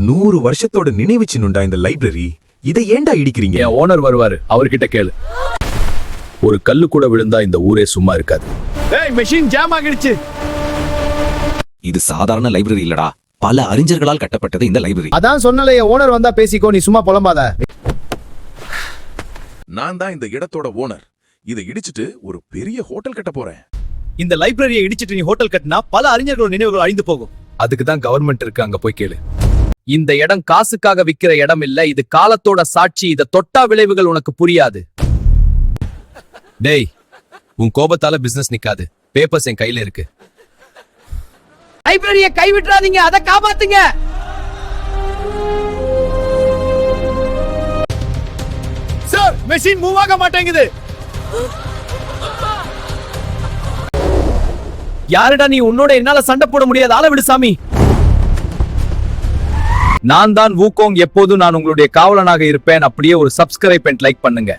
100 வருஷத்தோட நினைவு சின்னுண்டா இந்த லைப்ரரி. இதை ஏன்டா இடிக்கிறீங்க? என் ஓனர் வருவாரு, அவர்கிட்ட கேளு. ஒரு கல்லு கூட விழுந்தா இந்த ஊரே சும்மா இருக்காது. டேய், மெஷின் ஜாம் ஆகிடுச்சு. இது சாதாரண லைப்ரரி இல்லடா, பல அறிஞர்களால் கட்டப்பட்டது இந்த லைப்ரரி. அதான் சொன்னல, என் ஓனர் வந்தா பேசிக்கோ, நீ சும்மா புலம்பாத. நான் தான் இந்த இடத்தோட ஓனர். இதை இடிச்சிட்டு ஒரு பெரிய ஹோட்டல் கட்ட போறேன். இந்த லைப்ரரியை இடிச்சிட்டு நீ ஹோட்டல் கட்டினா பல அறிஞர்களோட நினைவுகள் அழிந்து போகும். அதுக்கு தான் கவர்மெண்ட் இருக்கு, அங்க போய் கேளு. இந்த இடம் காசுக்காக விக்கிற இடம் இல்ல, இது காலத்தோட சாட்சி. இத தொட்டா விளைவுகள் உனக்கு புரியாது. டேய், உன் கோபத்தால பிசினஸ் நிக்காது. பேப்பர்ஸ் என் கையில இருக்கு. லைப்ரரியை கைவிட்டுறாதீங்க, அதை காப்பாத்துங்க. சார், மெஷின் மூவ் ஆக மாட்டேங்குது. யாருடா நீ? உன்னோட என்னால சண்டை போட முடியாது, ஆள விடு சாமி. நான் தான் வூகோங். எப்போதும் நான் உங்களுடைய காவலனாக இருப்பேன். அப்படியே ஒரு சப்ஸ்கிரைப் அண்ட் லைக் பண்ணுங்க.